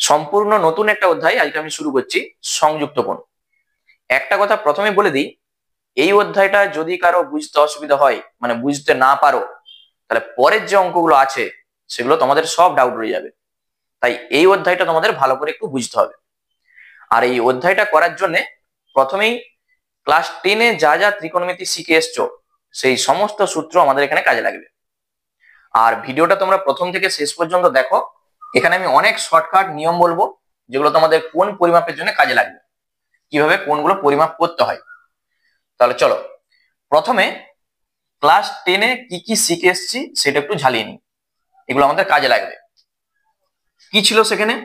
সম্পূর্ণ নতুন একটা অধ্যায় আজকে আমি শুরু করছি, সংযুক্ত কোণ। একটা কথা প্রথমে বলে দিই, এই অধ্যায়টা যদি কারো বুঝতে অসুবিধা হয়, মানে বুঝতে না পারো, তাহলে পরের যে অঙ্কগুলো আছে সেগুলো তোমাদের সব ডাউট রয়ে যাবে। তাই এই অধ্যায়টা তোমাদের ভালো করে একটু বুঝতে হবে। আর এই অধ্যায়টা করার জন্য প্রথমেই ক্লাস 10-এ যা যা ত্রিকোণমিতি শিখে এসছো সেই সমস্ত সূত্র আমাদের এখানে কাজে লাগবে। আর ভিডিওটা তোমরা প্রথম থেকে শেষ পর্যন্ত দেখো, এখানে আমি অনেক শর্টকাট নিয়ম বলবো যেগুলো তোমাদের কোণ পরিমাপের জন্য কাজে লাগবে, কিভাবে কোণগুলো পরিমাপ করতে হয়। তাহলে চলো প্রথমে ক্লাস 10-এ কি কি শিখে এসছি সেটা একটু ঝালিয়ে নিই, এগুলো আমাদের কাজে লাগবে। কি ছিল সেখানে?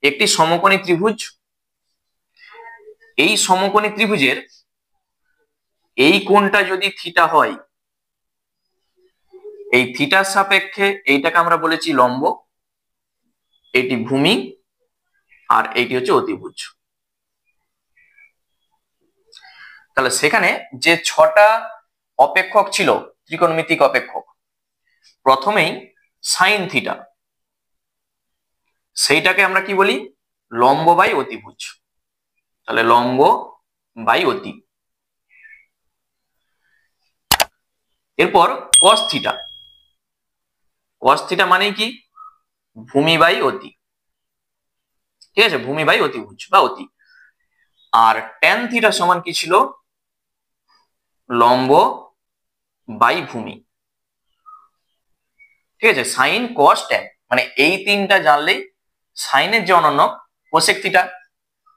একটি সমকোণী ত্রিভুজ, এই সমকোণী ত্রিভুজের এই কোণটা যদি থিটা হয়, এই থিটার সাপেক্ষে এইটাকে আমরা বলেছি লম্ব, এটি ভূমি, আর এইটি হচ্ছে অতিভুজ। তাহলে সেখানে যে 6টা অপেক্ষক ছিল ত্রিকোণমিতিক অপেক্ষক, প্রথমেই সাইন থিটা, সেইটাকে আমরা কি বলি? লম্ব বাই অতিভুজ। তাহলে লম্ব বাই অতি। এরপর কস থিটা, কস থিটা মানে কি? ভূমি বাই অতি, ঠিক আছে, ভূমি বাই অতিভুজ বা অতি। আর ট্যান থিটা সমান কি ছিল? লম্ব বাই ভূমি, ঠিক আছে, সাইন কস ট্যান। মানে এই তিনটা জানলেই সাইনের যে অনন্যক কোসেক থিটা,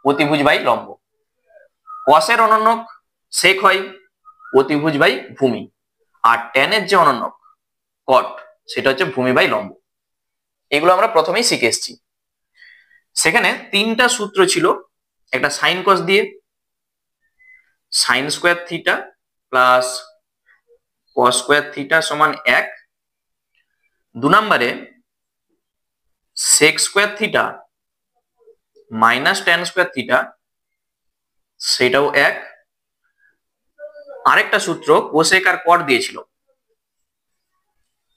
অতিভুজ বাই লম্ব, কসের অনন্যক সেক হয় অতিভুজ বাই ভূমি, আর ট্যানের যে অনন্যক কট সেটা হচ্ছে ভূমি বাই লম্ব। এগুলো আমরা প্রথমেই শিখে এসেছি। সেখানে 3টা সূত্র ছিল, একটা সাইন কস দিয়ে, sine square theta plus cos square theta সমান 1। 2 নম্বরে sec square theta minus tan square theta, সেটাও 1। আরেকটা সূত্র কোসেক আর কট দিয়েছিল,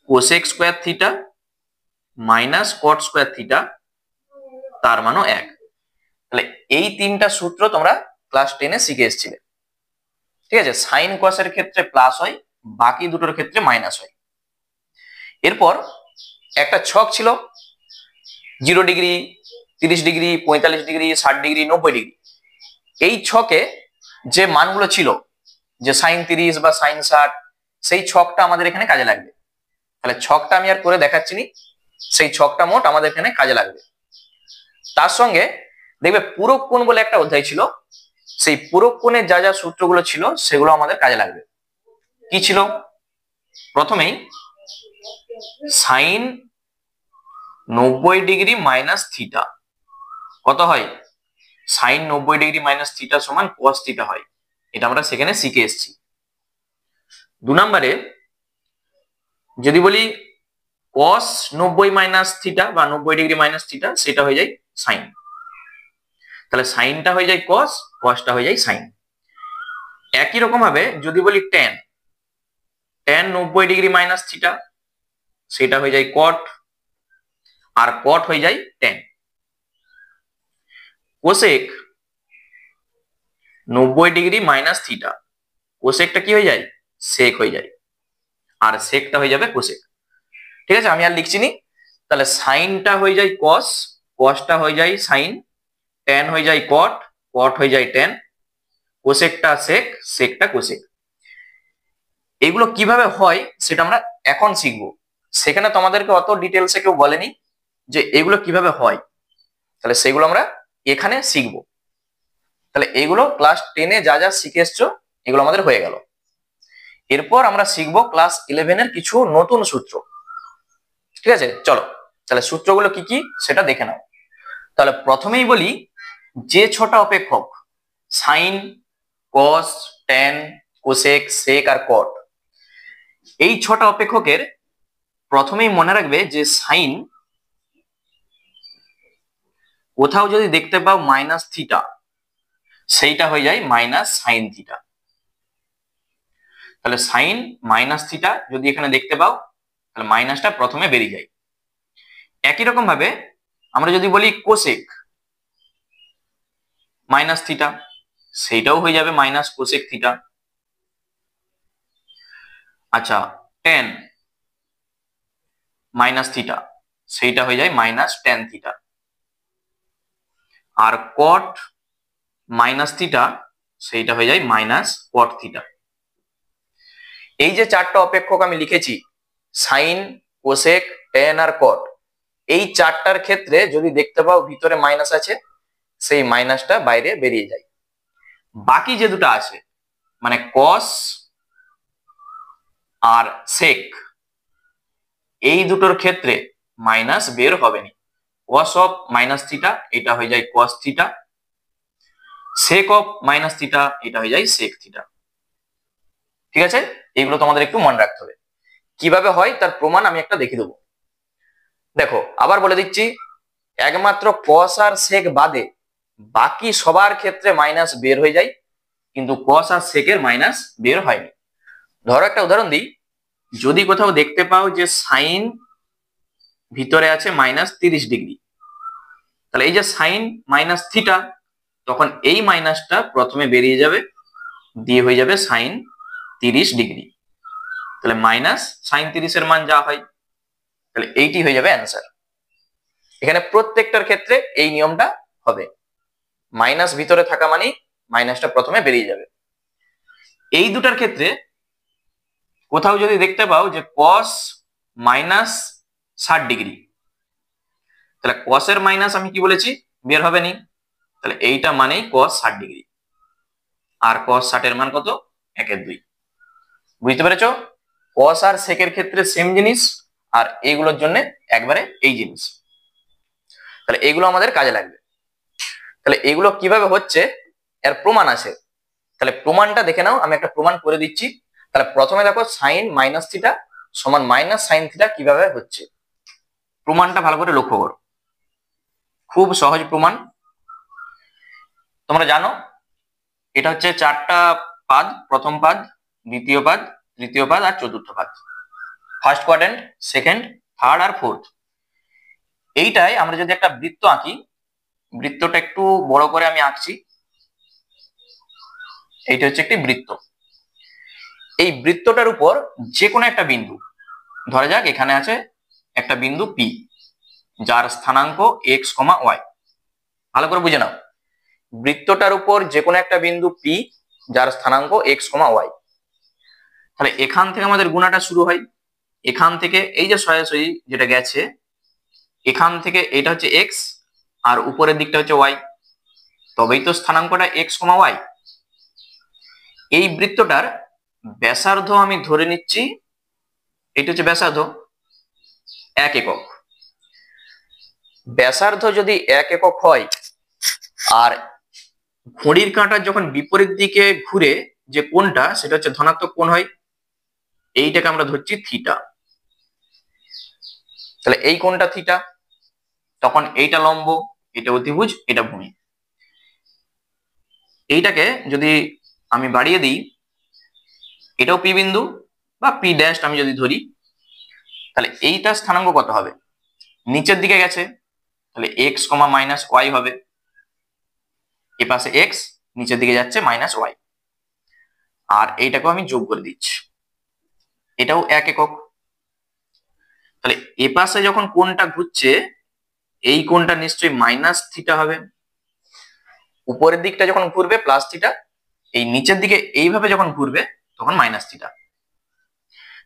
cosec square theta minus cot square theta, তার মানও 1। তাহলে এই 3টা সূত্র তোমরা ক্লাস 10-এ শিখে এসেছিলে, ঠিক আছে। সাইন কসের ক্ষেত্রে প্লাস হয়, বাকি দুটোর ক্ষেত্রে মাইনাস হয়। এরপর একটা ছক ছিল 0 degree, 30 degree, 45 degree, 60 degree, 90 degree. এই ছকে যে মানগুলো ছিল, যে সাইন 30 বা সাইন 60, সেই ছকটা আমাদের এখানে কাজে লাগবে। তাহলে ছকটা আমি আর করে দেখাচ্ছি না, সেই ছকটা মোট আমাদের এখানে কাজে লাগবে। তার সঙ্গে দেখবে পূরক কোণ বলে একটা অধ্যায় ছিল, সেই পূরক কোণের যা যা সূত্রগুলো ছিল সেগুলো আমাদের কাজে লাগবে। কি ছিল? প্রথমেই সাইন 90 ডিগ্রি মাইনাস থিটা কত হয়? সাইন 90 ডিগ্রি মাইনাস থিটা সমান কস থিটা হয়, এটা আমরা সেখানে শিখে এসেছি। 2 নম্বরে যদি বলি কস 90 মাইনাস থিটা বা 90 ডিগ্রি মাইনাস থিটা, সেটা হয়ে যায় সাইন। তাহলে সাইনটা হয়ে যায় কস, কসটা হয়ে যায় সাইন। একই রকম ভাবে যদি বলি tan, tan 90 degree minus theta, সেটা হয়ে যায় কট, আর কট হয়ে যায় tan. Cosec 90 degree minus theta, কোসেকটা কি হয়ে যায়? সেক হয়ে যায়, আর সেকটা হয়ে যাবে কোসেক, ঠিক আছে। আমি আর লিখছি নি। তাহলে সাইনটা হয়ে যায় কস, কসটা হয়ে যায় সাইন, ট্যান হয়ে যায় কট, কট হয়ে যায় ট্যান, কোসেকটা সেক, সেকটা কোসেক। এগুলো কিভাবে হয় সেটা আমরা এখন শিখবো। সেখানে তোমাদেরকে অত ডিটেলসে কেউ বলেনি যে এগুলো কিভাবে হয়, তাহলে সেগুলো আমরা এখানে শিখবো। তাহলে এগুলো ক্লাস 10-এ যা যা শিখে এসছো এগুলো আমাদের হয়ে গেল। এরপর আমরা শিখবো ক্লাস 11-এর কিছু নতুন সূত্র, ঠিক আছে। চলো তাহলে সূত্রগুলো কি কি সেটা দেখে নাও। তাহলে প্রথমেই বলি, যে 6টা অপেক্ষক সাইন, কস, ট্যান, কোসেক, সেক আর কট, এই 6টা অপেক্ষকের প্রথমেই মনে রাখবে যে সাইন কোথাও যদি দেখতে পাও মাইনাস থিটা, সেইটা হয়ে যায় মাইনাস সাইন থিটা। তাহলে সাইন মাইনাস থিটা যদি এখানে দেখতে পাও, তাহলে মাইনাসটা প্রথমে বেরিয়ে যায়। একই রকম ভাবে আমরা যদি বলি কোসেক মাইনাস থিটা, সেইটাও হয়ে যাবে মাইনাস কোসেক থিটা। আচ্ছা, টেন মাইনাস থিটা, সেইটা হয়ে যায় মাইনাস টেন থিটা। আর কট মাইনাস থিটা, সেইটা হয়ে যায় মাইনাস কট থিটা। এই যে চারটা অপেক্ষক আমি লিখেছি, সাইন, কোসেক, টেন আর কট, এই চারটার ক্ষেত্রে যদি দেখতে পাও ভিতরে মাইনাস আছে, সেই মাইনাসটা বাইরে বেরিয়ে যায়। বাকি যে দুটো আছে মানে কস আর সেক, এই দুটোর ক্ষেত্রে মাইনাস বের হবে না। কস অফ মাইনাস থিটা এটা হয়ে যায় cos theta, sec of minus theta এটা হয়ে যায় সেক থিটা। ঠিক আছে, এগুলো তোমাদের একটু মনে রাখতে হবে। কিভাবে হয় তার প্রমাণ আমি একটা দেখিয়ে দেবো। দেখো আবার বলে দিচ্ছি, একমাত্র কস আর সেক বাদে বাকি সবার ক্ষেত্রে মাইনাস বের হয়ে যায়, কিন্তু কস আর সেকের মাইনাস বের হয়নি। ধরো একটা উদাহরণ দিই, যদি কোথাও দেখতে পাও যে সাইন ভিতরে আছে মাইনাস 30 ডিগ্রি, তাহলে এই যে সাইন মাইনাস থিটা, তখন এই মাইনাসটা প্রথমে বেরিয়ে যাবে, দিয়ে হয়ে যাবে সাইন 30 ডিগ্রি। তাহলে মাইনাস সাইন 30 এর মান যা হয়, তাহলে এইটি হয়ে যাবে অ্যান্সার। এখানে প্রত্যেকটার ক্ষেত্রে এই নিয়মটা হবে, মাইনাস ভিতরে থাকা মানে মাইনাসটা প্রথমে বেরিয়ে যাবে। এই দুটার ক্ষেত্রে কোথাও যদি দেখতে পাও যে কস মাইনাস 60 ডিগ্রি, তাহলে কসের মাইনাস আমি কি বলেছি বের হবে নি, তাহলে এইটা মানেই কস 60 ডিগ্রি। আর কস 60 এর মান কত? 1/2। বুঝতে পেরেছ? কস আর সেকের ক্ষেত্রে সেম জিনিস, আর এইগুলোর জন্য একবারে এই জিনিস। তাহলে এগুলো আমাদের কাজে লাগবে। তাহলে এগুলো কিভাবে হচ্ছে এর প্রমাণ আছে, তাহলে প্রমাণটা দেখে নাও। আমি একটা প্রমাণ করে দিচ্ছি। তাহলে প্রথমে দেখো সাইন মাইনাস থিটা সমান মাইনাস সাইন থিটা কিভাবে হচ্ছে, প্রমাণটা ভালো করে লক্ষ্য করো। খুব সহজ প্রমাণ। তোমরা জানো এটা হচ্ছে চারটা পাদ, প্রথম পাদ, দ্বিতীয় পাদ, তৃতীয় পাদ আর চতুর্থ পাদ। ফার্স্ট কোয়াড্রেন্ট, সেকেন্ড, থার্ড আর ফোর্থ। এইটাই আমরা যদি একটা বৃত্ত আঁকি, বৃত্তটা একটু বড় করে আমি আঁকছি। এইটা হচ্ছে একটি বৃত্ত। এই বৃত্তটার উপর যে কোনো একটা বিন্দু, ধরা যাক এখানে আছে একটা বিন্দু পি, যার স্থানাঙ্ক এক্স কমা ওয়াই। ভালো করে বুঝে নাও, বৃত্তটার উপর যে কোনো একটা বিন্দু পি যার স্থানাঙ্ক এক্স কমা ওয়াই। তাহলে এখান থেকে আমাদের গুণাটা শুরু হয়। এখান থেকে এই যে সরাসরি যেটা গেছে, এখান থেকে এটা হচ্ছে এক্স আর উপরের দিকটা হচ্ছে ওয়াই, তবেই তো স্থানাঙ্কটা এক্স কমা ওয়াই। এই বৃত্তটার ব্যাসার্ধ আমি ধরে নিচ্ছি, এটা হচ্ছে ব্যাসার্ধ 1 একক। ব্যাসার্ধ যদি 1 একক হয়, আর ঘড়ির কাঁটা যখন বিপরীত দিকে ঘুরে যে কোণটা সেটা হচ্ছে ধনাত্মক কোণ হয়, এইটাকে আমরা ধরছি থিটা। তাহলে এই কোণটা থিটা, তখন এইটা লম্ব, এটা অতিভুজ, এটা ভূমি। এইটাকে যদি আমি বাড়িয়ে দিই, এটাও পি বিন্দু বা পি ড্যাশ আমি যদি ধরি, তাহলে এইটা স্থানাঙ্ক কত হবে? নিচের দিকে গেছে, তাহলে এক্স কমা মাইনাস ওয়াই হবে। এ পাশে এক্স, নিচের দিকে যাচ্ছে মাইনাস ওয়াই। আর এইটাকেও আমি যোগ করে দিচ্ছি, এটাও 1 একক। তাহলে এ পাশে যখন কোণটা ঘুরছে, এই কোণটা নিশ্চয়ই মাইনাস থিটা হবে। উপরের দিকটা যখন ঘুরবে প্লাস থিটা, এই নিচের দিকে এইভাবে যখন ঘুরবে তখন মাইনাস থিটা।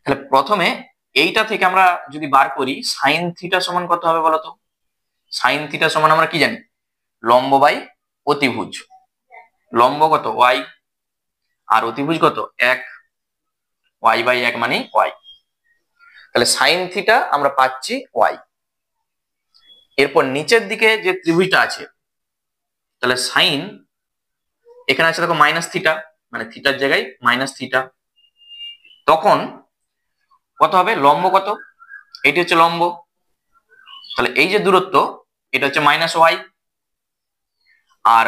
তাহলে প্রথমে এইটা থেকে আমরা যদি বার করি সাইন থিটা সমান কত হবে বলতো? সাইন থিটা সমান আমরা কি জানি? লম্ব বাই অতিভুজ। লম্ব কত? ওয়াই, আর অতিভুজ কত? 1। ওয়াই বাই 1 মানে ওয়াই। তাহলে সাইন থিটা আমরা পাচ্ছি ওয়াই। এরপর নিচের দিকে যে ত্রিভুজটা আছে, তাহলে সাইন এখানে আছে দেখো মাইনাস থিটা, মানে থিটার জায়গায় মাইনাস থিটা, তখন কত হবে? লম্ব কত? এটি হচ্ছে লম্ব, তাহলে এই যে দূরত্ব এটা হচ্ছে মাইনাস ওয়াই। আর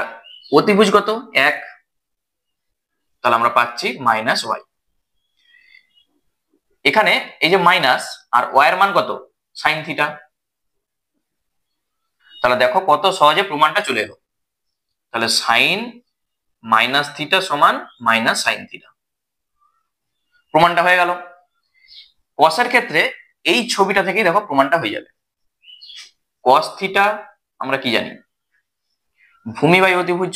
অতিভুজ কত? 1, তাহলে আমরা পাচ্ছি মাইনাস ওয়াই। এখানে এই যে মাইনাস আর ওয়াই এর মান কত? Sine theta. তাহলে দেখো কত সহজে প্রমাণটা চলে এলো। তাহলে সাইন মাইনাস থিটা সমান মাইনাস সাইন থিটা, প্রমাণটা হয়ে গেল। কসের ক্ষেত্রে এই ছবিটা থেকেই দেখো প্রমাণটা হয়ে যাবে। কস থিটা আমরা কি জানি, ভূমি বাই অতিভুজ।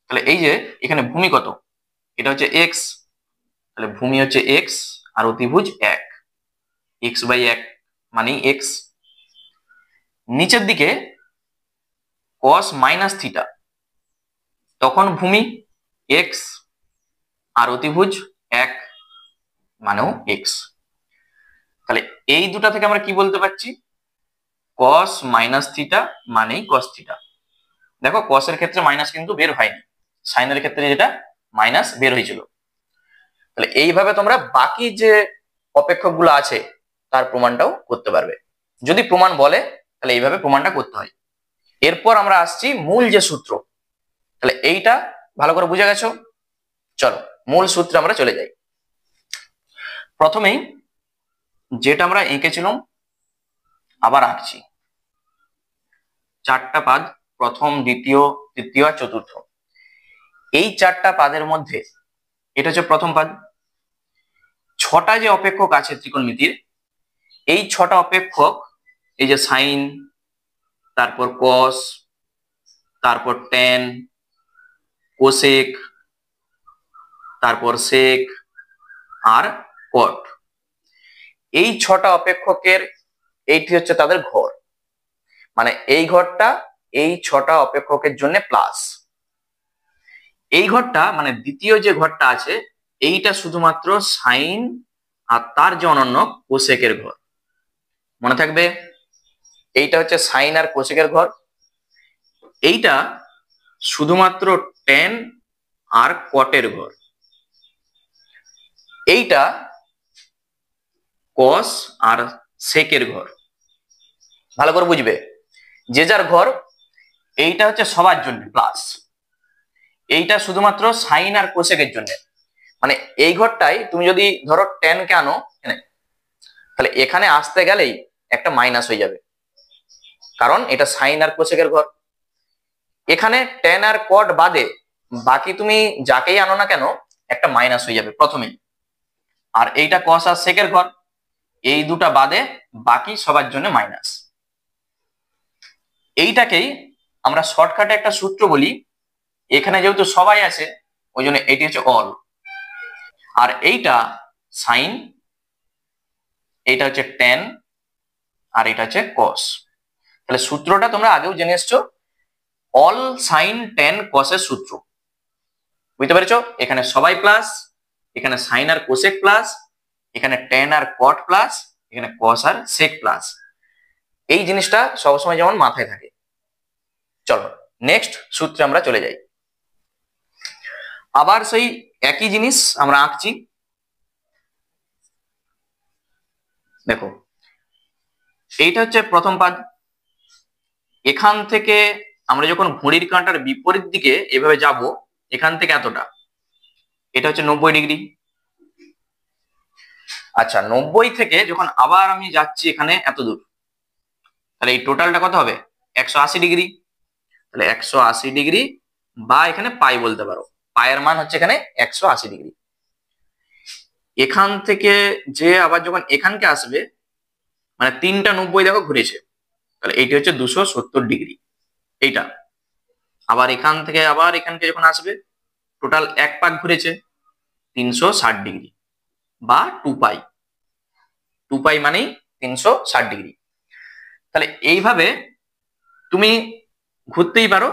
তাহলে এই যে এখানে ভূমি কত, এটা হচ্ছে এক্স, তাহলে ভূমি হচ্ছে এক্স আর অতিভুজ 1, এক্স বাই 1 মানে এক্স। নিচের দিকে কস মাইনাস থিটা, তখন ভূমি এক্স আর অতিভুজ 1 মানেও এক্স। তাহলে এই দুটা থেকে আমরা কি বলতে পারছি, কস মাইনাস থিটা মানেই কস থিটা। দেখো কসের ক্ষেত্রে মাইনাস কিন্তু বের হয়নি, সাইনের ক্ষেত্রে যেটা মাইনাস বের হয়েছিল। তাহলে এইভাবে তোমরা বাকি যে অপেক্ষক গুলো আছে তার প্রমাণটাও করতে পারবে। যদি প্রমাণ বলে তাহলে এইভাবে প্রমাণটা করতে হয়। এরপর আমরা আসছি মূল যে সূত্র, তাহলে এইটা ভালো করে বুঝে গেছো। চলো মূল সূত্রে আমরা চলে যাই। প্রথমেই যেটা আমরা এঁকেছিলাম আবার আঁকছি, 4টা পাদ, প্রথম দ্বিতীয় তৃতীয় আর চতুর্থ। এই 4টা পাদের মধ্যে এটা হচ্ছে প্রথম পাদ। 6টা যে অপেক্ষক আছে ত্রিকোণমিতির, এই 6টা অপেক্ষক, এই যে সাইন, তারপর কস, তারপর ট্যান, কোসেক, তারপর সেক আর কট, এই 6টা অপেক্ষকের এইটি হচ্ছে তাদের ঘর। মানে এই ঘরটা এই 6টা অপেক্ষকের জন্য প্লাস, এই ঘরটা মানে দ্বিতীয় যে ঘরটা আছে এইটা শুধুমাত্র সাইন আর তার যে অনন্য কোসেকের ঘর। মনে থাকবে এইটা হচ্ছে সাইন আর কোসেকের ঘর, এইটা শুধুমাত্র ট্যান আর কটের ঘর, এইটা কস আর সেকের ঘর। ভালো করে বুঝবে, যে যার ঘর। এইটা হচ্ছে সবার জন্য প্লাস, এইটা শুধুমাত্র সাইন আর কোসেকের জন্য। মানে এই ঘরটাই তুমি যদি ধরো ট্যান কে আনো তাহলে এখানে আসতে গেলেই একটা মাইনাস হয়ে যাবে, কারণ এটা সাইন আর কোসেকের ঘর। এখানে ট্যান আর কট বাদে বাকি তুমি যাকেই আনো না কেন একটা মাইনাস হয়ে যাবে প্রথমেই। আর এইটা কস আর সেকের ঘর, এই দুটা বাদে বাকি সবার জন্য মাইনাস। এইটাকেই আমরা শর্টকাটে একটা সূত্র বলি, এখানে যেহেতু সবাই আছে ওই জন্য এটি হচ্ছে অল। আর এইটা সাইন, এইটা হচ্ছে ট্যান আর এটা হচ্ছে কস। তাহলে সূত্রটা তোমরা আগেও জেনে এসছো, অল সাইন ট্যান কসের সূত্র। বুঝতে পেরেছো? এখানে সবাই প্লাস, এখানে সাইন আর কোসেক প্লাস, এখানে ট্যান আর কট প্লাস, এখানে কস আর সেক প্লাস। এই জিনিসটা সবসময় যেমন মাথায় থাকে। চলো নেক্সট সূত্রে আমরা চলে যাই। আবার সেই একই জিনিস আমরা আঁকছি। দেখো এইটা হচ্ছে প্রথম পাদ। এখান থেকে আমরা যখন ঘড়ির কাঁটার বিপরীত দিকে এভাবে যাব, এখান থেকে এতটা, এটা হচ্ছে 90 ডিগ্রি। আচ্ছা 90 থেকে যখন আবার আমি যাচ্ছি এখানে এত দূর, তাহলে এই টোটালটা কত হবে, 180 ডিগ্রি। তাহলে 180 ডিগ্রি বা এখানে পাই বলতে পারো, পায়ের মান হচ্ছে এখানে 180 ডিগ্রি। এখান থেকে যে আবার যখন এখানকে আসবে, মানে 3টা 90 দেখো ঘুরেছে, তাহলে এইটা হচ্ছে 270 ডিগ্রি এইটা। আবার এখান থেকে আবার এখানকে যখন আসবে, টোটাল এক পাক ঘুরেছে 360 ডিগ্রি বা 2 পাই, 2 পাই মানেই 360 ডিগ্রি। তাহলে এইভাবে তুমি ঘুরতেই পারো।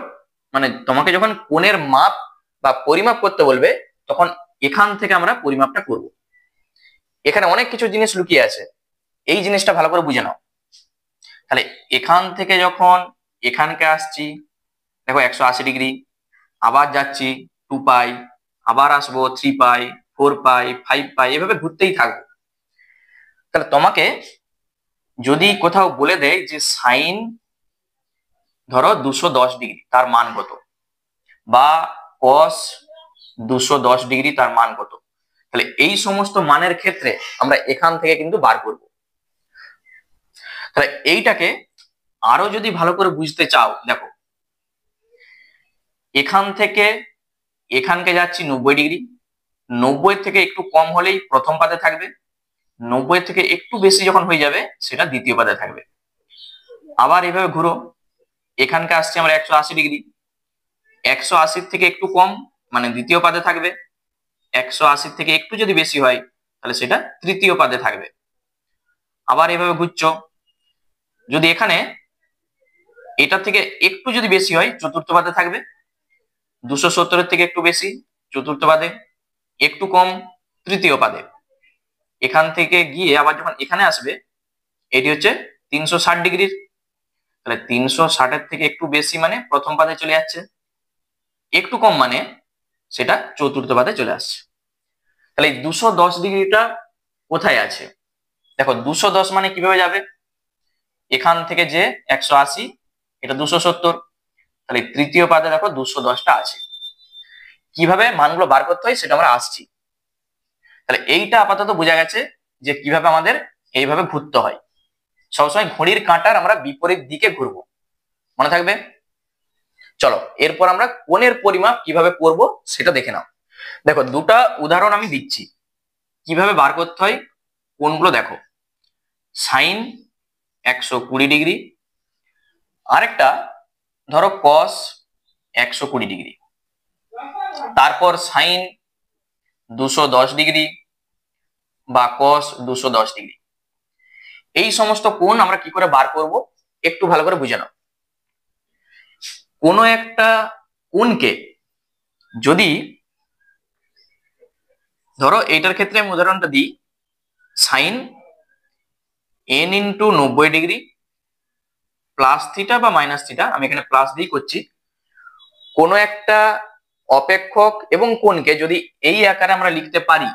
মানে তোমাকে যখন কোণের মাপ বা পরিমাপ করতে বলবে তখন এখান থেকে আমরা পরিমাপটা করব। এখানে অনেক কিছু জিনিস লুকিয়ে আছে, এই জিনিসটা ভালো করে বুঝে নাও। তাহলে এখান থেকে যখন এখানকে আসছি, দেখো 180 ডিগ্রি, আবার যাচ্ছি 2 পাই, আবার আসবো 3 পাই, 4 পাই, 5 পাই, এভাবে ঘুরতেই থাকবো। তাহলে তোমাকে যদি কোথাও বলে দেয় যে সাইন ধরো 210 ডিগ্রি তার মান কত, বা কস 210 ডিগ্রি তার মান কত, তাহলে এই সমস্ত মানের ক্ষেত্রে আমরা এখান থেকে কিন্তু বার করব। তাহলে এইটাকে আরো যদি ভালো করে বুঝতে চাও, দেখো এখান থেকে এখানকে যাচ্ছি 90 ডিগ্রি, 90 থেকে একটু কম হলেই প্রথম পাদে থাকবে, 90 থেকে একটু বেশি যখন হয়ে যাবে সেটা দ্বিতীয় পাদে থাকবে। আবার এইভাবে ঘুরো, এখানকে আসছে আমরা 180 ডিগ্রি, 180 থেকে একটু কম মানে দ্বিতীয় পাদে থাকবে, 180 থেকে একটু যদি বেশি হয় তাহলে সেটা তৃতীয় পাদে থাকবে। আবার এভাবে ঘুরছো, যদি এখানে এটা থেকে একটু যদি বেশি হয় চতুর্থ পাদে থাকবে, 270 থেকে একটু বেশি চতুর্থ পাদে, একটু কম তৃতীয় পাদে। এখান থেকে গিয়ে আবার যখন এখানে আসবে, এটি হচ্ছে 360 ডিগ্রির, তাহলে 360-এর থেকে একটু বেশি মানে প্রথম পাদে চলে যাচ্ছে, একটু কম মানে সেটা চতুর্থ পাদে চলে আসছে। তাহলে এই 210 ডিগ্রিটা কোথায় আছে? দেখো 210 মানে কিভাবে যাবে, এখান থেকে যে 180 এটা 270, তাহলে তৃতীয় পাদে দেখো 210টা আছে। কিভাবে মানগুলো বার করতে হয় সেটা আমরা আসছি। তাহলে এইটা আপাতত বোঝা গেছে যে কিভাবে আমাদের এইভাবে ঘুরতে হয়। সবসময় ঘড়ির কাঁটার আমরা বিপরীত দিকে ঘুরবো, মনে থাকবে। চলো এরপর আমরা কোণের পরিমাপ কিভাবে করব সেটা দেখে নাও। দেখো দুটা উদাহরণ আমি দিচ্ছি কিভাবে বার করতে হয় কোণগুলো। দেখো সাইন 120 ডিগ্রি, আরেকটা ধরো কস 120 ডিগ্রি, তারপর সাইন 210 ডিগ্রি বা কস 210 ডিগ্রি। এই সমস্ত কোণ আমরা কি করে বার করব একটু ভালো করে বুঝে নাও। কোনো একটা কোণকে যদি ধরো এইটার ক্ষেত্রে আমি উদাহরণটা দিই, sine n into 90 degree plus theta বা মাইনাস থিটা, আমি এখানে প্লাস দিয়ে করছি। কোনো একটা অপেক্ষক এবং কোণকে যদি এই আকারে আমরা লিখতে পারি,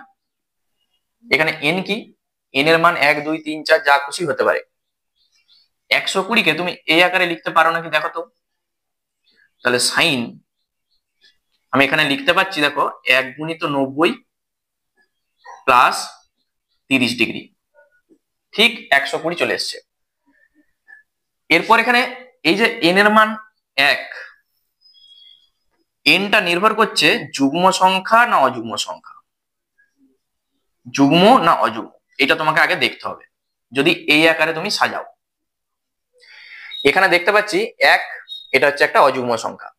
এখানে n কি, n এর মান 1 2 3 4 যা খুশি হতে পারে। 120কে তুমি এই আকারে লিখতে পারো নাকি দেখো তো। তাহলে সাইন আমি এখানে লিখতে পাচ্ছি, দেখো 1 গুণিত 90 প্লাস 30 ডিগ্রি, ঠিক 120 চলে এসছে। এরপর এখানে এই যে n এর মান 1, nটা নির্ভর করছে যুগ্ম সংখ্যা না অযুগ্ম সংখ্যা, যুগ্ম না অযুগ্ম, এটা তোমাকে আগে দেখতে হবে যদি এই আকারে তুমি সাজাও। এখানে দেখতে পাচ্ছি 1, এটা হচ্ছে একটা অযুগ্ম সংখ্যা।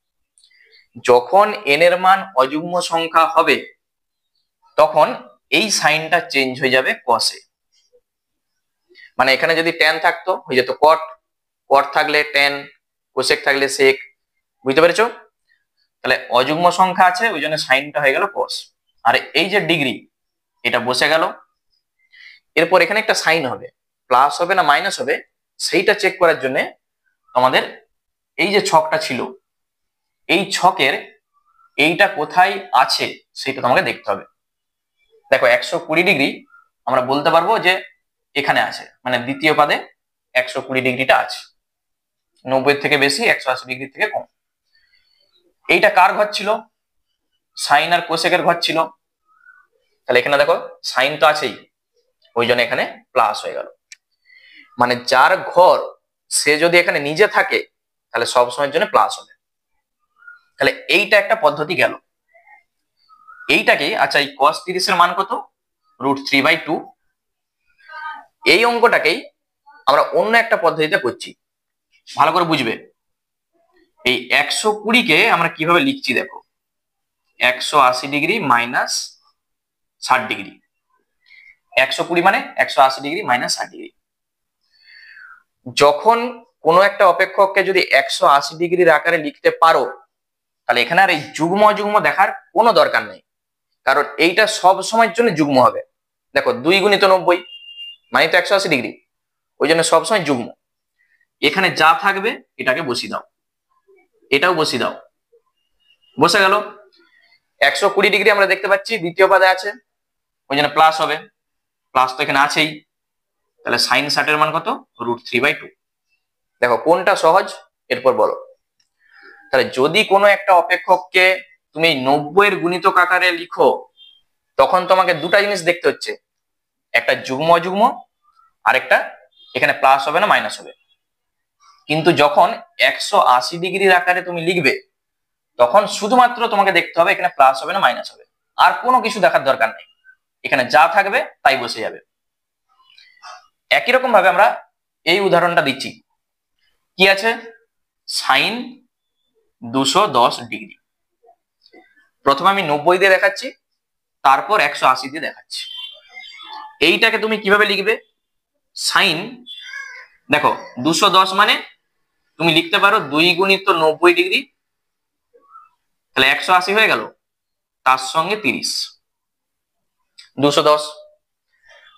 যখন n এর মান অযুগ্ম সংখ্যা হবে তখন এই সাইনটা চেঞ্জ হয়ে যাবে কসে। মানে এখানে যদি ট্যান থাকতো হয়ে যেত কট, কট থাকলে ট্যান, কোসেক থাকলে সেক, বুঝতে পেরেছো? তাহলে অযুগ্ম সংখ্যা আছে ওই জন্য সাইনটা হয়ে গেল কস। আর এই যে ডিগ্রি এটা বসে গেল। এরপর এখানে একটা সাইন হবে, প্লাস হবে না মাইনাস হবে সেইটা চেক করার জন্য আমাদের এই যে ছকটা ছিল এই ছকের এইটা কোথায় আছে সেটা তোমাকে দেখতে হবে। দেখো 120 ডিগ্রি আমরা বলতে পারবো যে এখানে আছে, মানে দ্বিতীয় পাদে 120 ডিগ্রিটা আছে, 90 থেকে বেশি 180 ডিগ্রি থেকে কম। এইটা কার ঘর ছিল, সাইন আর কোসেকের ঘর ছিল। তাহলে এখানে দেখো সাইন তো আছেই ওই জন্য এখানে প্লাস হয়ে গেল। মানে যার ঘর সে যদি এখানে নিজে থাকে তাহলে সব সময়ের জন্য প্লাস হবে। তাহলে এইটা একটা পদ্ধতি গেল। এইটাকে আচ্ছা এই cos 30 এর মান কত, √3/2। এই অঙ্কটাকেই আমরা অন্য একটা পদ্ধতিতে করছি, ভালো করে বুঝবে। এই 120কে আমরা কিভাবে লিখছি দেখো, 180 ডিগ্রি মাইনাস 60 ডিগ্রি, 120 মানে 180 ডিগ্রি মাইনাস 60 ডিগ্রি। যখন কোনো একটা অপেক্ষককে যদি 180 ডিগ্রির আকারে লিখতে পারো তাহলে এখানে আর এই যুগ্ম অযুগ্ম দেখার কোনো দরকার নেই, কারণ এইটা সব সময়ের জন্য যুগ্ম হবে। দেখো 2 গুণিত 90 মানে তো 180 ডিগ্রি, ওই জন্য সবসময় যুগ্ম। এখানে যা থাকবে এটাকে বসিয়ে দাও, এটাও বসিয়ে দাও, বসে গেল। 120 ডিগ্রি আমরা দেখতে পাচ্ছি দ্বিতীয় পাদে আছে ওই জন্য প্লাস হবে, প্লাস তো এখানে আছেই। তাহলে সাইন 60 এর মান কত, √3/2। দেখো কোনটা সহজ এরপর বলো। তাহলে যদি কোনো একটা অপেক্ষককে তুমি 90-এর গুণিতক আকারে লিখো তখন তোমাকে দুটা জিনিস দেখতে হচ্ছে, একটা যুগ্ম অযুগ্ম আর একটা এখানে প্লাস হবে না মাইনাস হবে। কিন্তু যখন 180 ডিগ্রির আকারে তুমি লিখবে তখন শুধুমাত্র তোমাকে দেখতে হবে এখানে প্লাস হবে না মাইনাস হবে, আর কোনো কিছু দেখার দরকার নেই, এখানে যা থাকবে তাই বসে যাবে। একই রকম ভাবে আমরা এই উদাহরণটা দিচ্ছি, কি আছে, সাইন 210 ডিগ্রি। প্রথমে আমি 90 দিয়ে দেখাচ্ছি, তারপর 180 দিয়ে দেখাচ্ছি। এইটাকে তুমি কিভাবে লিখবে, সাইন, দেখো 210 মানে তুমি লিখতে পারো 2 গুণিত 90 ডিগ্রি, তাহলে 180 হয়ে গেল, তার সঙ্গে 30, 210।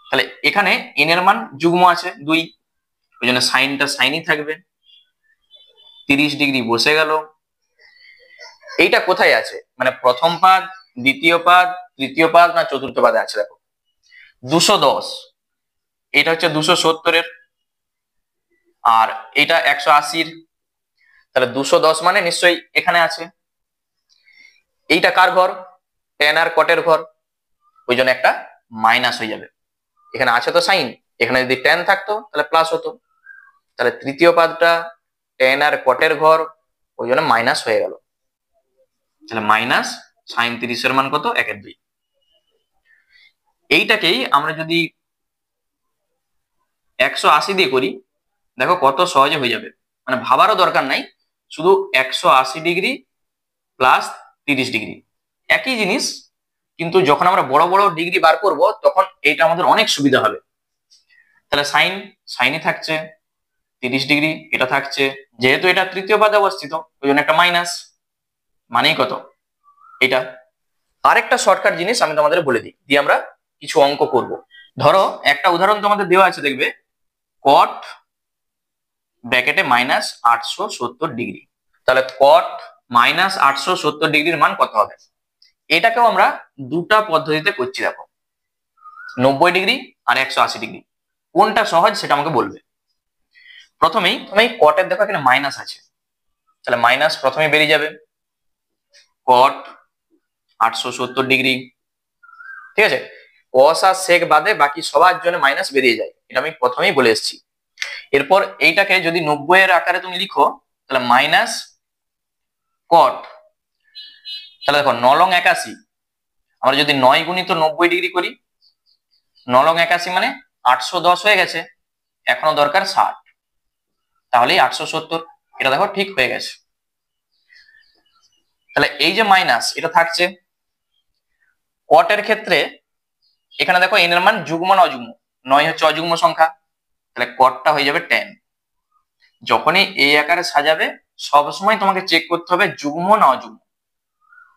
তাহলে এখানে এন এর মান যুগ্ম আছে 2, ওই জন্য সাইনটা সাইনই থাকবে, 30 ডিগ্রি বসে গেল। এইটা কোথায় আছে, মানে প্রথম পাদ, দ্বিতীয় পাদ, তৃতীয় পাদ না চতুর্থ পাদে আছে? দেখো 210, এটা হচ্ছে 270-এর, আর এটা 180-র, তাহলে 210 মানে নিশ্চয়ই এখানে আছে। এইটা কার ঘর, টেন আর কটের ঘর, ওই জন্য একটা মাইনাস হয়ে যাবে। এখানে আছে তো সাইন, এখানে যদি টেন থাকতো তাহলে প্লাস হতো, তাহলে তৃতীয় পাদটা টেন আর কটের ঘর, ওই জন্য মাইনাস হয়ে গেল। তাহলে মাইনাস সাইন 30-এর মান কত, 1/2। এইটাকেই আমরা যদি 180 দিয়ে করি, দেখো কত সহজে হয়ে যাবে, মানে ভাবারও দরকার নাই, শুধু 180 ডিগ্রি প্লাস 30 ডিগ্রি, একই জিনিস, কিন্তু যখন আমরা বড় বড় ডিগ্রি বার করব তখন এইটা আমাদের অনেক সুবিধা হবে। তাহলে সাইন সাইনই থাকছে, 30 ডিগ্রি এটা থাকছে, যেহেতু এটা তৃতীয় পাদে অবস্থিত ওই জন্য একটা মাইনাস, মানেই কত এটা। আরেকটা শর্টকাট জিনিস আমি তোমাদের বলে দিই, দিয়ে আমরা কিছু অঙ্ক করব। ধরো একটা উদাহরণ তোমাদের দেওয়া আছে, দেখবে কট ব্র্যাকেটে মাইনাস 870 ডিগ্রি, তাহলে কট মাইনাস 870 ডিগ্রির মান কত হবে? এটাকেও আমরা দুটা পদ্ধতিতে করছি, দেখো 90 ডিগ্রি আর 180 ডিগ্রি, কোনটা সহজ সেটা আমাকে বলবে। প্রথমেই কটের দেখো এখানে মাইনাস আছে, তাহলে মাইনাস প্রথমে বেরিয়ে যাবে, কট 870 ডিগ্রি, ঠিক আছে, কস আর সেক বাদে বাকি সবার জন্য মাইনাস বেরিয়ে যায়, এটা আমি প্রথমেই বলে এসেছি। এরপর এইটাকে যদি 90-এর আকারে তুমি লিখো, তাহলে মাইনাস কট, তাহলে দেখো 9 লং 81, আমরা যদি 9 গুণিত 90 ডিগ্রি করি, 9 লং 81 মানে 810 হয়ে গেছে, এখনো দরকার 60, তাহলেই 870, এটা দেখো ঠিক হয়ে গেছে। তাহলে এই যে মাইনাস এটা থাকছে, কটের ক্ষেত্রে এখানে দেখো এন এর মান যুগ্ম না অযুগ্ম, 9 হচ্ছে অযুগ্ম সংখ্যা, তাহলে কটটা হয়ে যাবে 10। যখনই এই আকারে সাজাবে সবসময় তোমাকে চেক করতে হবে যুগ্ম না অযুগ্ম,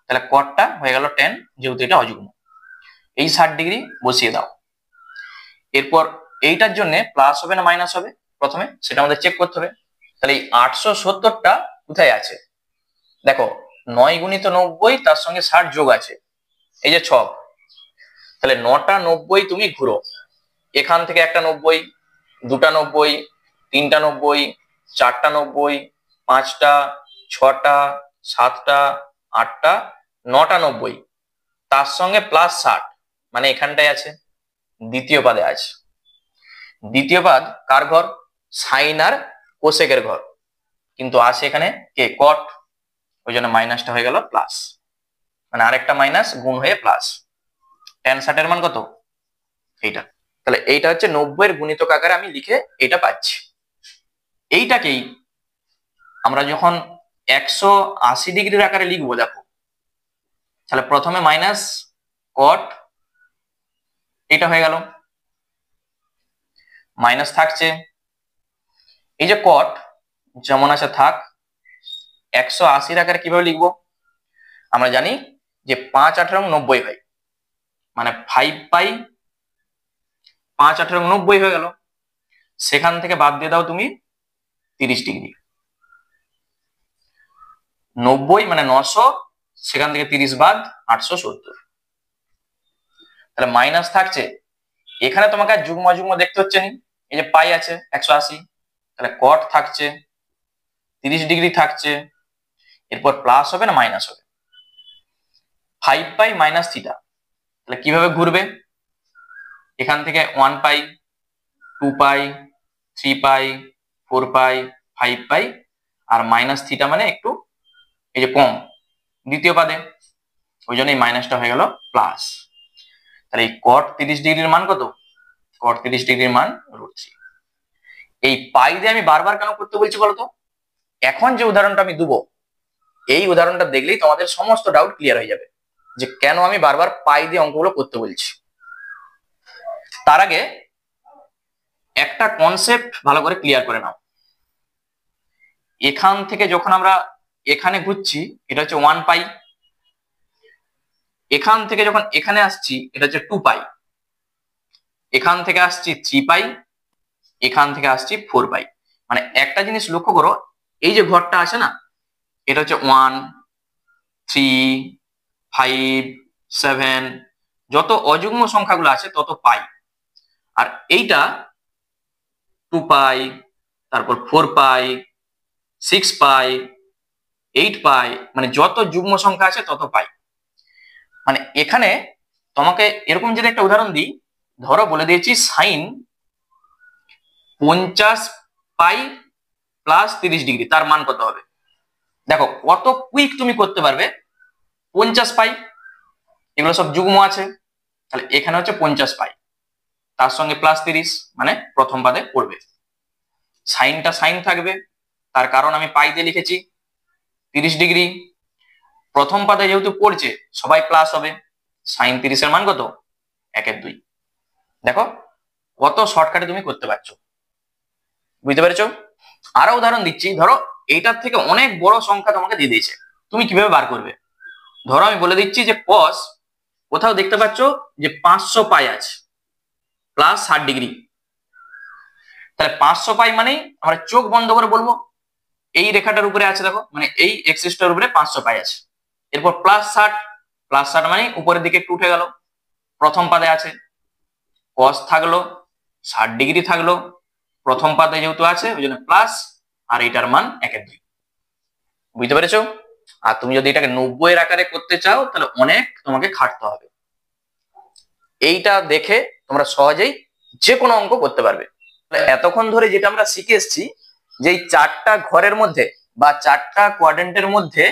তাহলে কটটা হয়ে গেল 10, যেহেতু এটা অযুগ্ম, এই 60 ডিগ্রি বসিয়ে দাও। এরপর এইটার জন্য প্লাস হবে না মাইনাস হবে প্রথমে সেটা আমাদের চেক করতে হবে। তাহলে এই 870টা কোথায় আছে, দেখো 9 গুণিত 90 তার সঙ্গে 60 যোগ আছে, এই যে ছক, তাহলে 9টা 90 তুমি ঘুরো, এখান থেকে একটা 90, দুটা 90, তিনটা 90, চারটা 90, 5টা, 6টা, 7টা, 8টা, 9টা 90, তার সঙ্গে প্লাস 60, মানে এখানটায় আছে, দ্বিতীয় পাদে আছে। দ্বিতীয় পাদ কার ঘর, সাইন আর কোসেকের ঘর, কিন্তু আছে এখানে কে, কট, ওই জন্য মাইনাসটা হয়ে গেল প্লাস, মানে আরেকটা মাইনাস গুণ হয়ে প্লাস, tan 60-এর মান কত, এইটা। তাহলে এইটা হচ্ছে 90-এর গুণিতক আকারে আমি লিখে এটা পাচ্ছি। এইটাকেই আমরা যখন 180 ডিগ্রির আকারে লিখবো, দেখো তাহলে প্রথমে মাইনাস কট, এটা হয়ে গেল, মাইনাস থাকছে, এই যে কট যেমন আছে থাক, 180-র আকারে কিভাবে লিখবো, আমরা জানি যে 5 18 90 হয়, মানে 5 পাই 5 18 90 হয়ে গেল, সেখান থেকে বাদ দিয়ে দাও তুমি 30 ডিগ্রি, 90 মানে 900, সেখান থেকে 30 বাদ 870, তাহলে মাইনাস থাকছে, এখানে তোমাকে আর যুগ্ম অযুগ্ম দেখতে হচ্ছে না, এই যে পাই আছে 180, তাহলে কট থাকছে, 30 ডিগ্রি থাকছে, এরপর প্লাস হবে না মাইনাস হবে, 5 পাই মাইনাস থিটা, তাহলে কিভাবে ঘুরবে, এখান থেকে 1 পাই, 2 পাই, 3 পাই, 4 পাই, 5 পাই, আর মাইনাস থিটা মানে একটু এই যে কম দ্বিতীয় পাদে, ওই জন্য এই মাইনাসটা হয়ে গেল প্লাস। তাহলে এই cot 30 ডিগ্রির মান কত? cot 30 ডিগ্রির মান √3। এই পাই দিয়ে আমি বারবার কেন করতে বলছি বলতো? এখন যে উদাহরণটা আমি দেবো, এই উদাহরণটা দেখলেই তোমাদের সমস্ত ডাউট ক্লিয়ার হয়ে যাবে যে কেন আমি বারবার পাই দিয়ে অঙ্কগুলো করতে বলছি। তার আগে একটা কনসেপ্ট ভালো করে ক্লিয়ার করে নাও। এখান থেকে যখন আমরা এখানে ঘুরছি এটা হচ্ছে 1 পাই, এখান থেকে যখন এখানে আসছি এটা হচ্ছে 2 পাই, এখান থেকে আসছি 3 পাই, এখান থেকে আসছি 4 পাই। মানে একটা জিনিস লক্ষ্য করো, এই যে ঘরটা আছে না, এটা হচ্ছে 1, 3, 5, 7, যত অযুগ্ম সংখ্যাগুলো আছে তত পাই। আর এইটা 2 পাই, তারপর 4 পাই, 6 পাই, 8 পাই, মানে যত যুগ্ম সংখ্যা আছে তত পাই। মানে এখানে তোমাকে এরকম যদি একটা উদাহরণ দিই, ধরো বলে দিয়েছি সাইন 50 পাই প্লাস 30 ডিগ্রি, তার মান কত হবে? দেখো কত কুইক তুমি করতে পারবে। 50 পাই, এগুলো সব যুগ্ম আছে, তাহলে এখানে হচ্ছে 50 পাই, তার সঙ্গে প্লাস 30, মানে প্রথম পাদে পড়বে। সাইনটা সাইন থাকবে, তার কারণ আমি পাই দিয়ে লিখেছি 30 ডিগ্রি। প্রথম পাদে যেহেতু পড়ছে সবাই প্লাস হবে, সাইন 30 এর মান কত? 1/2। দেখো কত শর্টকাটে তুমি করতে পারছো, বুঝতে পেরেছো? আরো উদাহরণ দিচ্ছি, ধরো এইটার থেকে অনেক বড় সংখ্যা তোমাকে দিয়ে দিয়েছে, তুমি কিভাবে বার করবে? ধরো আমি বলে দিচ্ছি যে cos, কোথাও দেখতে পাচ্ছ যে 500 পাই আছে প্লাস 60 ডিগ্রি, তাহলে 500 পাই মানেই আমরা চোখ বন্ধ করে বলবো এই রেখাটার উপরে আছে, দেখো মানে এই এক্সিসটার উপরে 500 পাই আছে। এরপর প্লাস 60, প্লাস 60 মানে উপরের দিকে একটু উঠে গেল, প্রথম পাদে আছে cos থাকলো, 60 ডিগ্রি থাকলো, প্রথম পাদে যেহেতু আছে ওই জন্য প্লাস, আর এইটার মান 1/2। বুঝতে পেরেছো? আর তুমি যদি এটাকে 90 এর আকারে করতে চাও তাহলে অনেক তোমাকে খাটতে হবে। এইটা দেখে তোমরা সহজেই যে কোনো অঙ্ক করতে পারবে। এতক্ষণ ধরে যেটা আমরা শিখে এসেছি, যে এই 4টা ঘরের মধ্যে বা 4টা কোয়াড্রেন্টের মধ্যে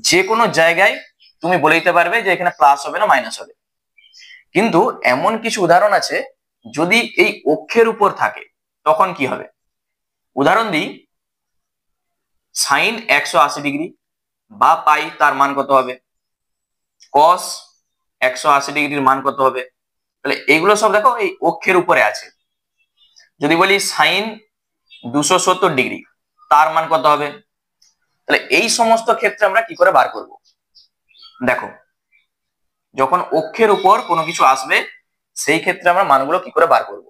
যে কোনো জায়গায় তুমি বলে দিতে পারবে যে এখানে প্লাস হবে না মাইনাস হবে। কিন্তু এমন কিছু উদাহরণ আছে যদি এই অক্ষের উপর থাকে তখন কি হবে। উদাহরণ দিই, সাইন 180 ডিগ্রি বা পাই, তার মান কত হবে? কস 180 ডিগ্রির মান কত হবে? তাহলে এগুলো সব দেখো এই অক্ষের উপরে আছে। যদি বলি সাইন 270 ডিগ্রি, তার মান কত হবে? তাহলে এই সমস্ত ক্ষেত্রে আমরা কি করে বার করব? দেখো যখন অক্ষের উপর কোনো কিছু আসবে সেই ক্ষেত্রে আমরা মানগুলো কি করে বার করব।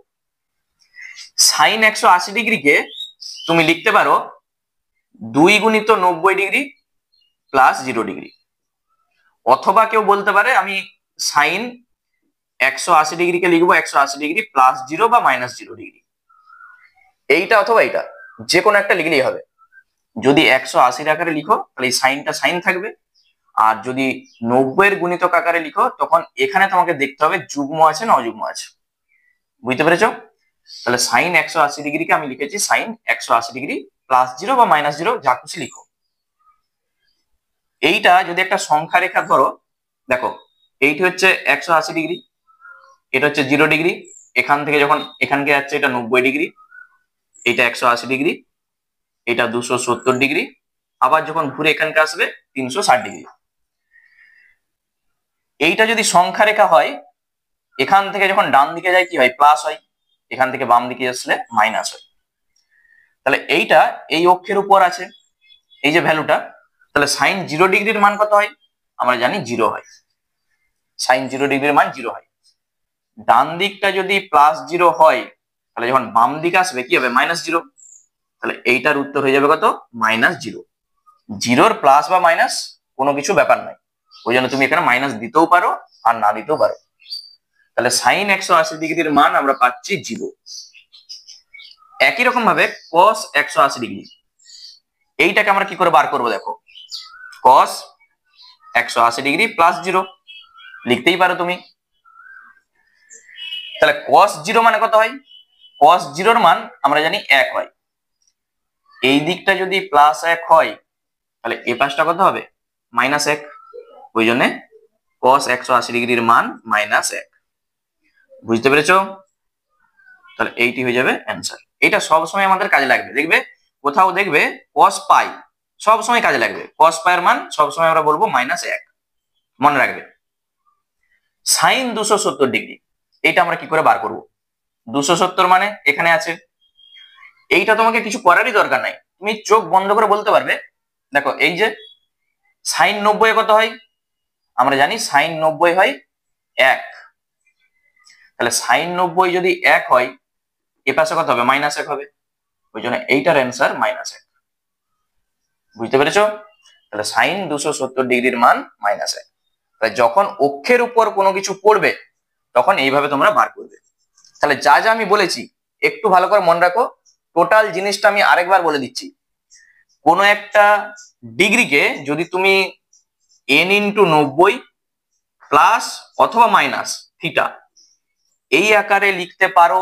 সাইন 180 ডিগ্রিকে তুমি লিখতে পারো 2 গুণিত 90 ডিগ্রি প্লাস 0 ডিগ্রি, অথবা কেউ বলতে পারে আমি সাইন 180 ডিগ্রিকে লিখবো 180 ডিগ্রি প্লাস 0 বা মাইনাস 0 ডিগ্রি। এইটা অথবা এইটা যে কোনো একটা লিখলেই হবে। যদি 180 আকারে লিখো তাহলে এই সাইনটা সাইন থাকবে, আর যদি 90 এর গুণিতক আকারে লিখো তখন এখানে তোমাকে দেখতে হবে যুগ্ম আছে না অযুগ্ম আছে। বুঝতে পেরেছো? তাহলে সাইন 180 ডিগ্রিকে আমি লিখেছি সাইন 180 ডিগ্রি প্লাস 0 বা মাইনাস 0, যা খুশি লিখো। এইটা যদি একটা সংখ্যা রেখা ধরো, দেখো এইটি হচ্ছে 180 ডিগ্রি, এটা হচ্ছে 0 ডিগ্রি, এখান থেকে যখন এখানকে যাচ্ছে এটা 90 ডিগ্রি, এটা 180 ডিগ্রি, এটা 270 ডিগ্রি, আবার যখন ঘুরে এখানকে আসবে 360 ডিগ্রি। এইটা যদি সংখ্যা রেখা হয়, এখান থেকে যখন ডান দিকে যায় কি হয়? প্লাস হয়, এখান থেকে বাম দিকে আসলে মাইনাস হয়। তাহলে এইটা এই অক্ষের উপর আছে এই যে ভ্যালুটা, তাহলে সাইন 0 ডিগ্রির মান কত হয়? আমরা জানি 0 হয়, সাইন 0 ডিগ্রির মান 0 হয়। ডান দিকটা যদি প্লাস 0 হয় তাহলে যখন বাম দিকে আসবে কি হবে? মাইনাস 0। তাহলে এইটার উত্তর হয়ে যাবে কত? মাইনাস 0। 0-র প্লাস বা মাইনাস কোনো কিছু ব্যাপার নাই, ওই জন্য তুমি এখানে মাইনাস দিতেও পারো আর না দিতেও পারো। তাহলে সাইন 180 ডিগ্রির মান আমরা পাচ্ছি 0। একই রকম ভাবে কস 180 ডিগ্রি, এইটাকে আমরা কি করে বার করবো? দেখো কস 180 ডিগ্রি প্লাস 0 লিখতেই পারো তুমি। তাহলে cos 0 মানে কত হয়? cos 0-র মান আমরা জানি 1 হয়। এই দিকটা যদি +1 হয় তাহলে এই পাশটা কত হবে -1। ওই জন্য cos 180 ডিগ্রির মান -1। বুঝতে পেরেছো? তাহলে এইটি হয়ে যাবে অ্যান্সার। এটা সবসময় আমাদের কাজে লাগবে। দেখবে কোথাও দেখবে cos পাই সবসময় কাজে লাগবে। cos পাই এর মান সবসময় আমরা বলবো -1। মনে রাখবে। sin 270 ডিগ্রি এটা আমরা কি করে বার করব? 270 মানে এখানে আছে। এইটা তোমাকে কিছু করারই দরকার নাই, তুমি চোখ বন্ধ করে বলতে পারবে। দেখো এই যে sin 90 কত হয়? আমরা জানি sin 90 হয় 1। তাহলে sin 90 যদি 1 হয় এ পাশে কত হবে -1 হবে। ওই জন্য এইটার অ্যান্সার -1। বুঝতে পেরেছো? তাহলে sin 270 ডিগ্রির মান -1। তাহলে যখন অক্ষের উপর কোনো কিছু পড়বে তখন এইভাবে তোমরা বার করবে। তাহলে যা যা আমি বলেছি একটু ভালো করে মনে রাখো। টোটাল জিনিসটা আমি আরেকবার বলে দিচ্ছি। কোনো একটা ডিগ্রিকে যদি তুমি n × 90 প্লাস অথবা মাইনাস থিটা এই আকারে লিখতে পারো,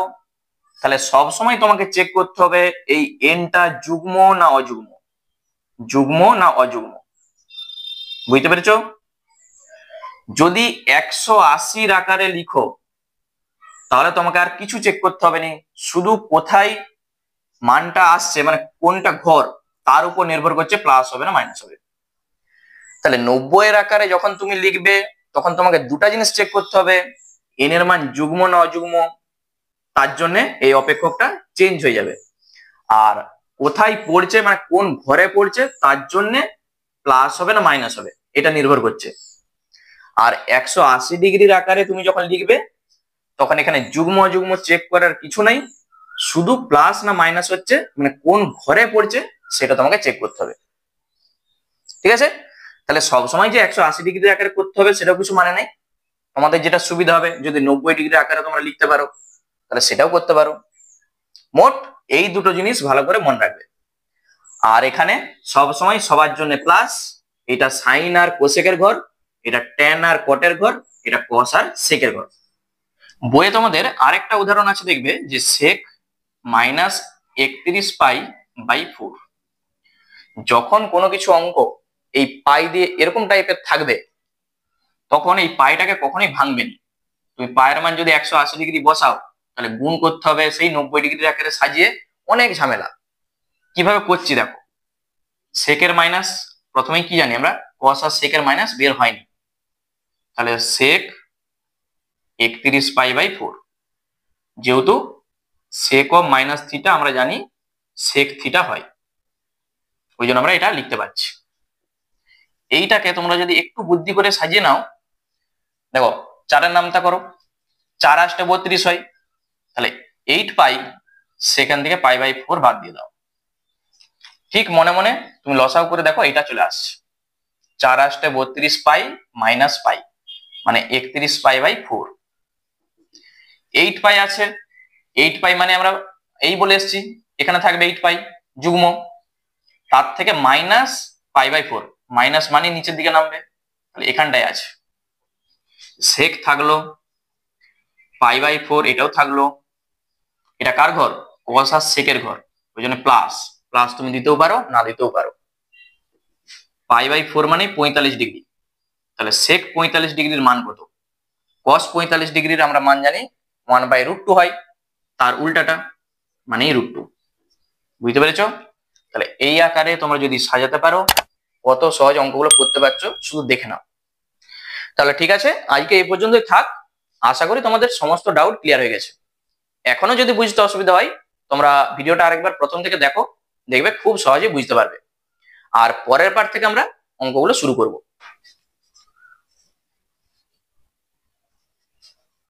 তাহলে সব সময় তোমাকে চেক করতে হবে এই এনটা যুগ্ম না অযুগ্ম, যুগ্ম না অযুগ্ম। বুঝতে পেরেছো? যদি 180 আকারে লিখো তাহলে তোমাকে আর কিছু চেক করতে হবে না, শুধু কোথায় মানটা আসছে মানে কোনটা ঘর তার উপর নির্ভর করছে প্লাস হবে না মাইনাস হবে। তাহলে 90 এর আকারে যখন তুমি লিখবে তখন তোমাকে দুটা জিনিস চেক করতে হবে, এন এর মান যুগ্ম না অযুগ্ম, তার জন্য এই অপেক্ষকটা চেঞ্জ হয়ে যাবে। আর কোথায় পড়ছে মানে কোন ঘরে পড়ছে তার জন্য প্লাস হবে না মাইনাস হবে এটা নির্ভর করছে। আর 180 ডিগ্রির আকারে তুমি যখন লিখবে তখন এখানে যুগ্ম অযুগ্ম চেক করার কিছু নাই, শুধু প্লাস না মাইনাস হচ্ছে মানে কোন ঘরে পড়ছে সেটা তোমাকে চেক করতে হবে। ঠিক আছে? তাহলে সবসময় যে 180 ডিগ্রির আকারে করতে হবে সেটাও কিছু মানে নাই। তোমাদের যেটা সুবিধা হবে, যদি 90 ডিগ্রি আকারে তোমরা লিখতে পারো তাহলে সেটাও করতে পারো। মোট এই দুটো জিনিস ভালো করে মনে রাখবে। আর এখানে সবসময় সবার জন্য প্লাস, এটা সাইন আর কোসেকের ঘর, এটা ট্যান আর কটের ঘর, এটা কস আর সেকের ঘর। বইয়ে তোমাদের আরেকটা উদাহরণ আছে, দেখবে যে সেক -31π/4। যখন কোনো কিছু অঙ্ক এই পাই দিয়ে এরকম টাইপের থাকবে তখন এই পাইটাকে কখনোই ভাঙবে না। তুমি পায়ের মান যদি 180 ডিগ্রি বসাও তাহলে গুণ করতে হবে সেই 90 ডিগ্রির আকারে সাজিয়ে, অনেক ঝামেলা। কিভাবে করছি দেখো। সেকের মাইনাস প্রথমেই কি জানি আমরা, কস আর সেকের মাইনাস বের হয়নি, তাহলে সেক 31π/4। যেহেতু সেক অফ মাইনাস থিটা আমরা জানি সেক থিটা হয়, ওই জন্য আমরা এটা লিখতে পারছি। এইটাকে তোমরা যদি একটু বুদ্ধি করে সাজিয়ে নাও, দেখো 4 এর নামটা করো, 4 × 8 = 32 হয়, তাহলে 8π সেখান থেকে π/4 বাদ দিয়ে দাও। ঠিক মনে মনে তুমি লসাগু করে দেখো, এটা চলে আসছে 4 × 8 = 32π - π মানে 31π/4। 8π আছে, 8π মানে আমরা এই বলে এসেছি এখানে থাকবে 8π যুগ্ম, তার থেকে -π/4, মাইনাস মানে নিচের দিকে নামবে, তাহলে এখানটায় আছে। সেক থাকলো, π/4 এটাও থাকলো, এটা কার ঘর? কস আর সেকের ঘর, ওই জন্য প্লাস প্লাস তুমি দিতেও পারো না দিতেও পারো। π/4 মানে 45 ডিগ্রি, তাহলে সেক 45 ডিগ্রির মান কত? কস 45 ডিগ্রির আমরা মান জানি 1/√2 হয়, তার উল্টাটা মানে √2। বুঝতে পেরেছো? তাহলে এই আকারে তোমরা যদি সাজাতে পারো কত সহজ অঙ্কগুলো করতে পারছো, শুধু দেখে নাও। তাহলে ঠিক আছে, আজকে এই পর্যন্তই থাক। আশা করি তোমাদের সমস্ত ডাউট ক্লিয়ার হয়ে গেছে। এখনো যদি বুঝতে অসুবিধা হয় তোমরা ভিডিওটা আরেকবার প্রথম থেকে দেখো, দেখবে খুব সহজে বুঝতে পারবে। আর পরের পার্ট থেকে আমরা অঙ্কগুলো শুরু করব।